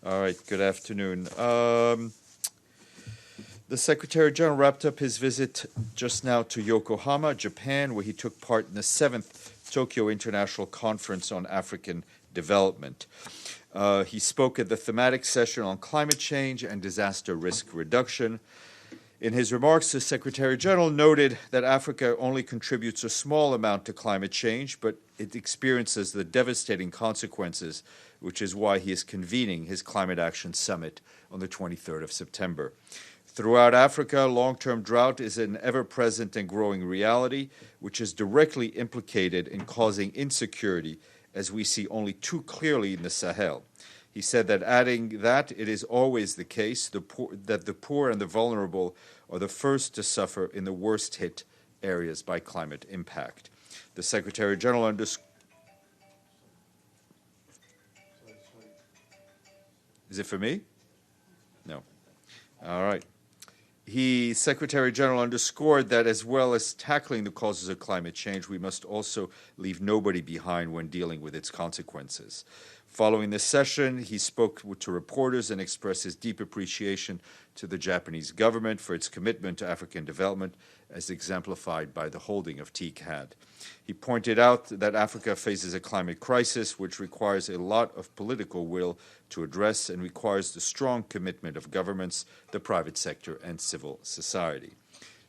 All right, good afternoon. The Secretary General wrapped up his visit just now to Yokohama, Japan, where he took part in the 7th Tokyo International Conference on African Development. He spoke at the thematic session on climate change and disaster risk reduction. In his remarks, the Secretary General noted that Africa only contributes a small amount to climate change, but it experiences the devastating consequences, which is why he is convening his Climate Action Summit on the 23rd of September. Throughout Africa, long-term drought is an ever-present and growing reality, which is directly implicated in causing insecurity, as we see only too clearly in the Sahel. He said that adding that it is always the case that the poor and the vulnerable are the first to suffer in the worst hit areas by climate impact. The Secretary General underscored. Is it for me? No. All right. Secretary General underscored that as well as tackling the causes of climate change, we must also leave nobody behind when dealing with its consequences. Following this session, he spoke to reporters and expressed his deep appreciation to the Japanese government for its commitment to African development, as exemplified by the holding of TICAD. He pointed out that Africa faces a climate crisis which requires a lot of political will to address and requires the strong commitment of governments, the private sector, and civil society.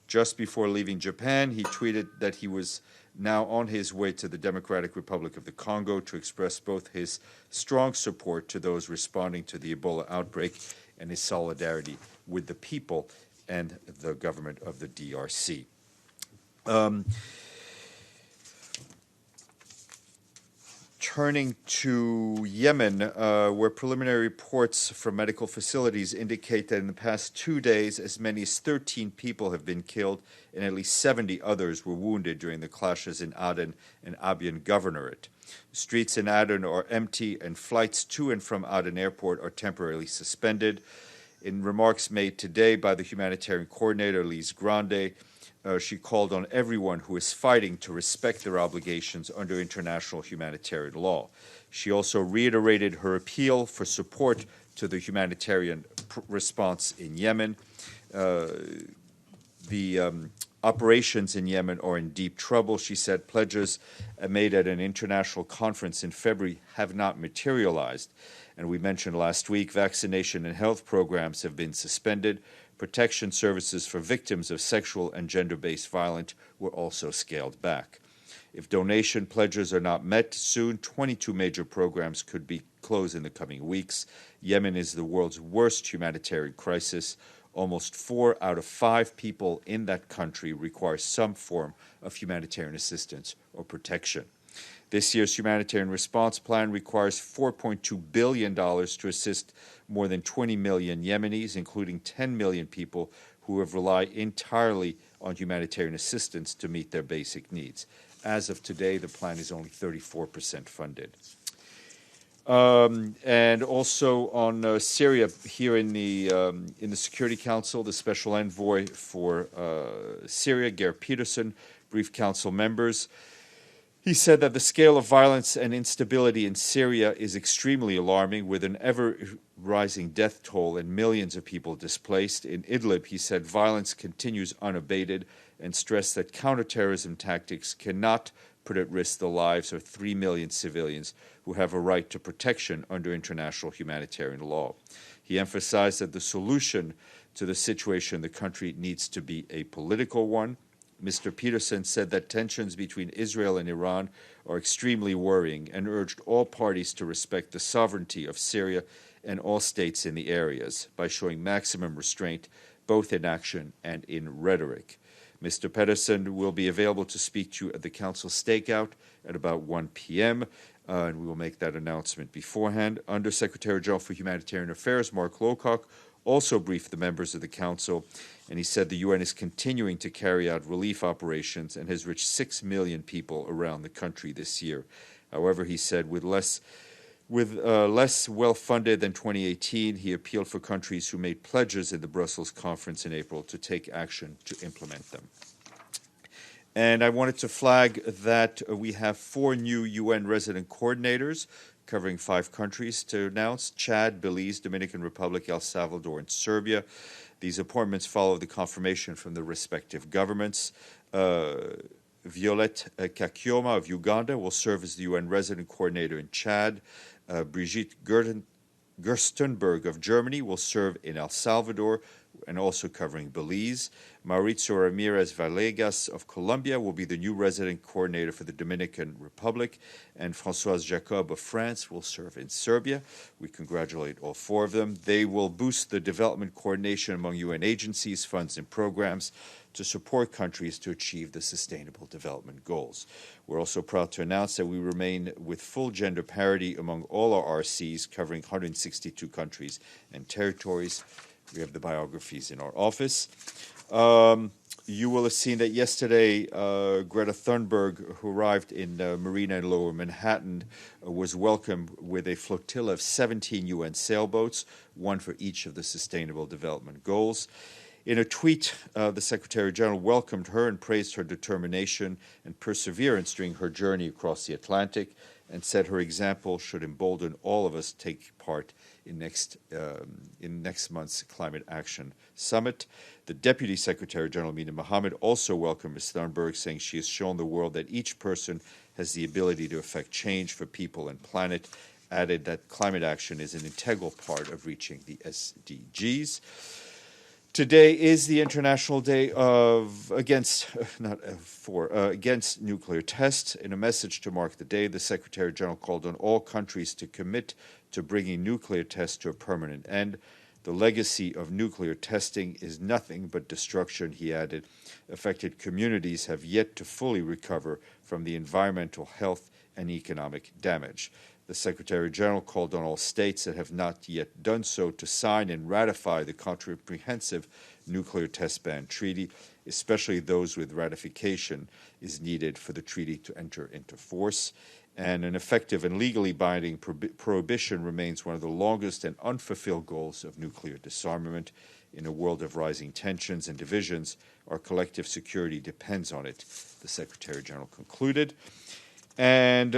Just before leaving Japan, he tweeted that he was now on his way to the Democratic Republic of the Congo to express both his strong support to those responding to the Ebola outbreak and his solidarity with the people and the government of the DRC. Turning to Yemen, where preliminary reports from medical facilities indicate that in the past 2 days, as many as 13 people have been killed and at least 70 others were wounded during the clashes in Aden and Abyan Governorate. Streets in Aden are empty and flights to and from Aden Airport are temporarily suspended. In remarks made today by the humanitarian coordinator, Lise Grande, she called on everyone who is fighting to respect their obligations under international humanitarian law. She also reiterated her appeal for support to the humanitarian response in Yemen. The operations in Yemen are in deep trouble, she said. Pledges made at an international conference in February have not materialized. And we mentioned last week, vaccination and health programs have been suspended. Protection services for victims of sexual and gender-based violence were also scaled back. If donation pledges are not met soon, 22 major programs could be closed in the coming weeks. Yemen is the world's worst humanitarian crisis. Almost 4 out of 5 people in that country require some form of humanitarian assistance or protection. This year's humanitarian response plan requires $4.2 billion to assist more than 20 million Yemenis, including 10 million people who have relied entirely on humanitarian assistance to meet their basic needs. As of today, the plan is only 34% funded. And also on Syria, here in the Security Council, the Special Envoy for Syria, Geir Peterson, briefed Council members. He said that the scale of violence and instability in Syria is extremely alarming, with an ever-rising death toll and millions of people displaced. In Idlib, he said violence continues unabated and stressed that counterterrorism tactics cannot put at risk the lives of 3 million civilians who have a right to protection under international humanitarian law. He emphasized that the solution to the situation in the country needs to be a political one. Mr. Peterson said that tensions between Israel and Iran are extremely worrying and urged all parties to respect the sovereignty of Syria and all states in the areas by showing maximum restraint both in action and in rhetoric. Mr. Peterson will be available to speak to you at the Council stakeout at about 1 p.m., and we will make that announcement beforehand. Under-Secretary General for Humanitarian Affairs, Mark Lowcock, also briefed the members of the Council, and he said the UN is continuing to carry out relief operations and has reached 6 million people around the country this year. However, he said with less well-funded than 2018, he appealed for countries who made pledges in the Brussels conference in April to take action to implement them. And I wanted to flag that we have 4 new UN resident coordinators covering 5 countries to announce: Chad, Belize, Dominican Republic, El Salvador, and Serbia. These appointments follow the confirmation from the respective governments. Violette Kakioma of Uganda will serve as the UN resident coordinator in Chad. Brigitte Gerstenberg of Germany will serve in El Salvador and also covering Belize. Mauricio Ramirez Villegas of Colombia will be the new resident coordinator for the Dominican Republic, and Françoise Jacob of France will serve in Serbia. We congratulate all 4 of them. They will boost the development coordination among UN agencies, funds, and programs to support countries to achieve the Sustainable Development Goals. We're also proud to announce that we remain with full gender parity among all our RCs, covering 162 countries and territories. We have the biographies in our office. You will have seen that yesterday Greta Thunberg, who arrived in Marina in Lower Manhattan, was welcomed with a flotilla of 17 UN sailboats, 1 for each of the Sustainable Development Goals. In a tweet, the Secretary General welcomed her and praised her determination and perseverance during her journey across the Atlantic, and said her example should embolden all of us to take part in next month's Climate Action Summit. The Deputy Secretary General, Mina Mohammed, also welcomed Ms. Thunberg, saying she has shown the world that each person has the ability to affect change for people and planet, added that climate action is an integral part of reaching the SDGs. Today is the International Day against nuclear tests. In a message to mark the day, the Secretary General called on all countries to commit to bringing nuclear tests to a permanent end. The legacy of nuclear testing is nothing but destruction, he added. Affected communities have yet to fully recover from the environmental, health, and economic damage. The Secretary General called on all states that have not yet done so to sign and ratify the comprehensive nuclear test ban treaty, especially those with ratification is needed for the treaty to enter into force. And an effective and legally binding prohibition remains one of the longest and unfulfilled goals of nuclear disarmament. In a world of rising tensions and divisions, our collective security depends on it, the Secretary General concluded. And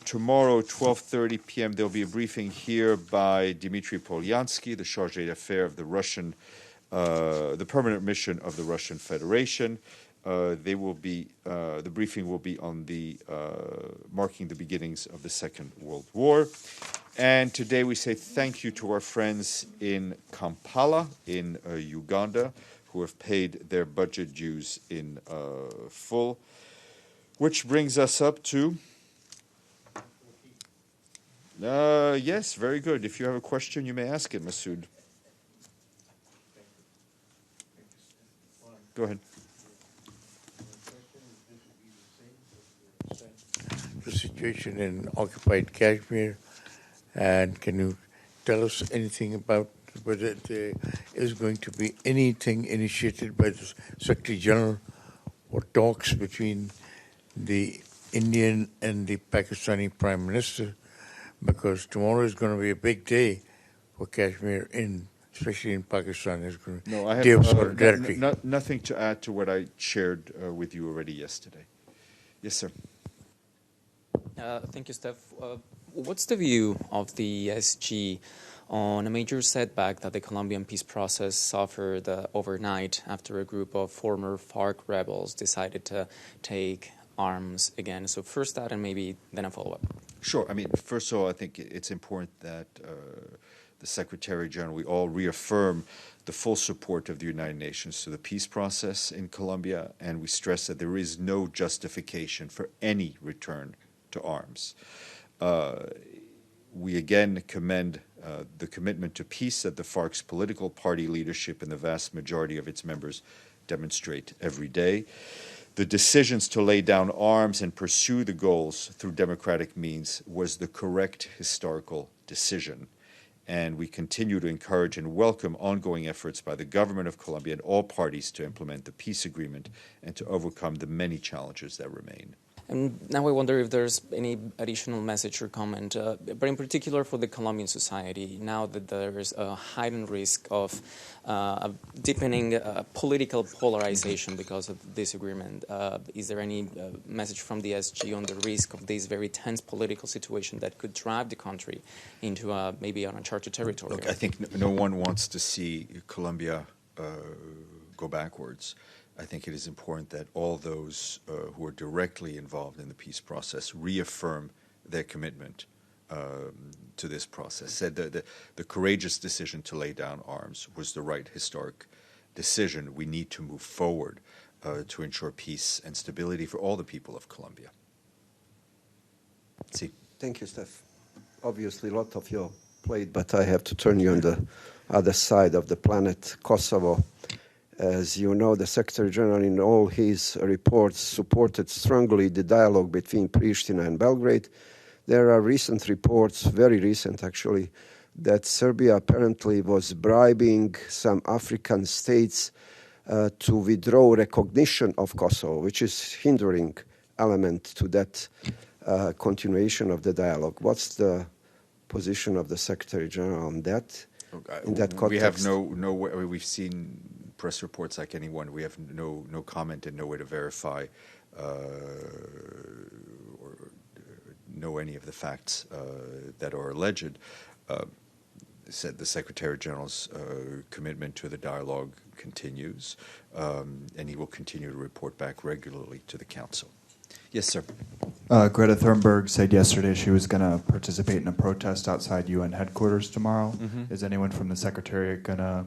tomorrow, 12:30 p.m., there'll be a briefing here by Dmitry Polyansky, the Chargé d'Affaires of the permanent mission of the Russian Federation. The briefing will be on marking the beginnings of the Second World War. And today we say thank you to our friends in Kampala, in Uganda, who have paid their budget dues in full. Which brings us up to... yes, very good. If you have a question, you may ask it, Masood. Go ahead. The situation in occupied Kashmir, and can you tell us anything about whether there is going to be anything initiated by the Secretary General or talks between the Indian and the Pakistani Prime Minister, because tomorrow is going to be a big day for Kashmir, especially in Pakistan. It's going to No, I day of have solidarity. nothing to add to what I shared with you already yesterday. Yes, sir. Thank you, Steph. What's the view of the SG on a major setback that the Colombian peace process suffered overnight after a group of former FARC rebels decided to take arms again? So first that, and maybe then a follow-up. Sure. I mean, first of all, I think it's important that the Secretary General, we all reaffirm the full support of the United Nations to the peace process in Colombia, and we stress that there is no justification for any return to arms. We again commend the commitment to peace that the FARC's political party leadership and the vast majority of its members demonstrate every day. The decisions to lay down arms and pursue the goals through democratic means was the correct historical decision. And we continue to encourage and welcome ongoing efforts by the government of Colombia and all parties to implement the peace agreement and to overcome the many challenges that remain. And now I wonder if there's any additional message or comment, but in particular for the Colombian society, now that there is a heightened risk of deepening political polarization because of disagreement. Is there any message from the SG on the risk of this very tense political situation that could drive the country into maybe an uncharted territory? Look, I think no one wants to see Colombia go backwards. I think it is important that all those who are directly involved in the peace process reaffirm their commitment to this process. Said that the courageous decision to lay down arms was the right historic decision. We need to move forward to ensure peace and stability for all the people of Colombia. See. Thank you, Steph. Obviously, a lot of your plate, but I have to turn you on the other side of the planet, Kosovo. As you know, the Secretary General in all his reports supported strongly the dialogue between Pristina and Belgrade. There are recent reports, very recent actually, that Serbia apparently was bribing some African states to withdraw recognition of Kosovo, which is hindering element to that continuation of the dialogue. What's the position of the Secretary General on that? In that context? We have no way. We've seen press reports like anyone. We have no comment and no way to verify or know any of the facts that are alleged. Said the Secretary General's commitment to the dialogue continues, and he will continue to report back regularly to the Council. Yes, sir. Greta Thunberg said yesterday she was going to participate in a protest outside UN headquarters tomorrow. Mm-hmm. Is anyone from the Secretariat going to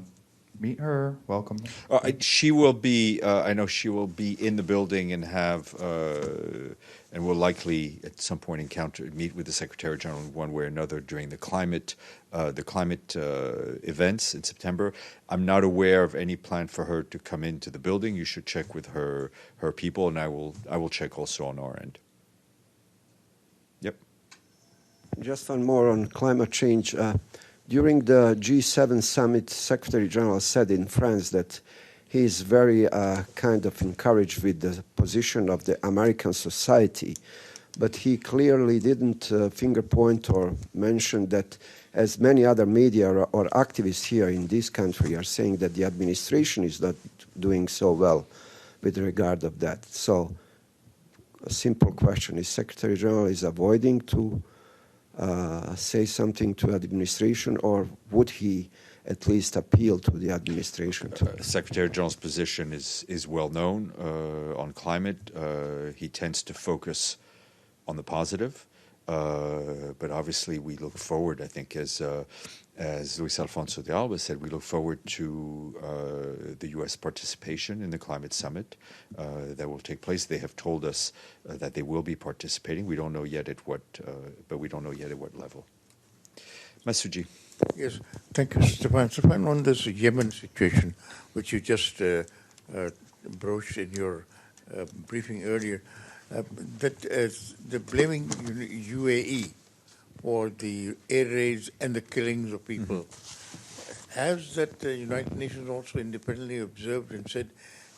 meet her, welcome her? She will be, I know she will be in the building and have, and will likely at some point meet with the Secretary General in one way or another during the climate events in September. I'm not aware of any plan for her to come into the building. You should check with her people, and I will check also on our end. Yep. Just one more on climate change. During the G7 summit, Secretary General said in France that he is very kind of encouraged with the position of the American society, but he clearly didn't finger point or mention that, as many other media or activists here in this country are saying, that the administration is not doing so well with regard of that. So a simple question, is Secretary General is avoiding to say something to administration, or would he at least appeal to the administration? Secretary General's position is well known on climate. He tends to focus on the positive, but obviously we look forward, I think, as Luis Alfonso de Alba said, we look forward to the U.S. participation in the climate summit that will take place. They have told us that they will be participating. We don't know yet at what, but we don't know yet at what level. Masuji. Yes, thank you, Stéphane. Stéphane, on this Yemen situation, which you just broached in your briefing earlier, that the blaming UAE for the air raids and the killings of people. Mm-hmm. Has that the United Nations also independently observed and said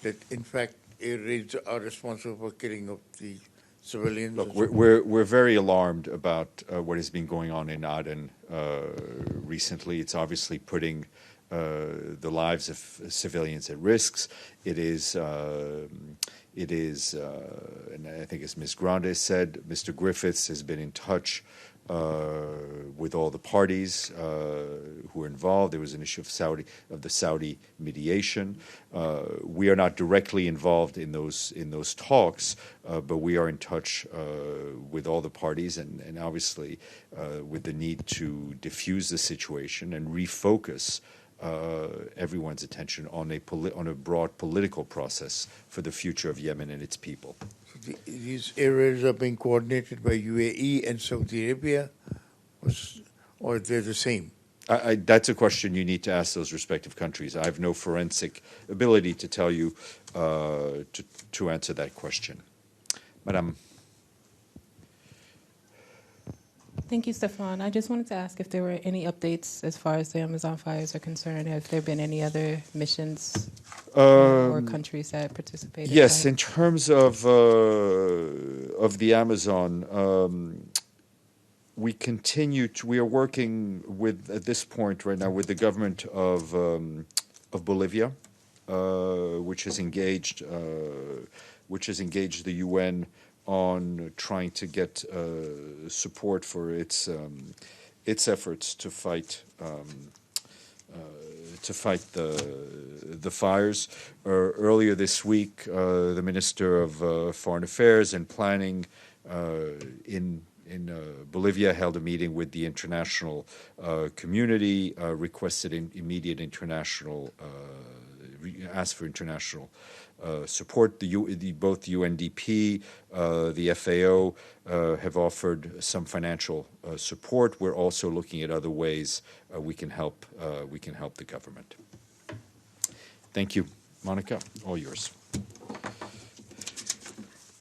that, in fact, air raids are responsible for killing of the civilians? Look, we're very alarmed about what has been going on in Aden recently. It's obviously putting the lives of civilians at risk. It is, and I think as Ms. Grande said, Mr. Griffiths has been in touch with all the parties who are involved. There was an issue of the Saudi mediation. We are not directly involved in those talks, but we are in touch with all the parties, and obviously with the need to diffuse the situation and refocus everyone's attention on a broad political process for the future of Yemen and its people. These areas are being coordinated by UAE and Saudi Arabia, or they're the same? That's a question you need to ask those respective countries. I have no forensic ability to tell you to answer that question. Madame. Thank you, Stéphane. I just wanted to ask if there were any updates as far as the Amazon fires are concerned. Have there been any other missions or countries that participated? Yes, in terms of the Amazon, we are working with, at this point right now, with the government of Bolivia, which has engaged the UN on trying to get support for its efforts to fight the fires. Earlier this week, the Minister of Foreign Affairs and Planning in Bolivia held a meeting with the international community, requested immediate international, asked for international support. Both the UNDP, the FAO have offered some financial support. We're also looking at other ways we can help the government. Thank you, Monica. All yours.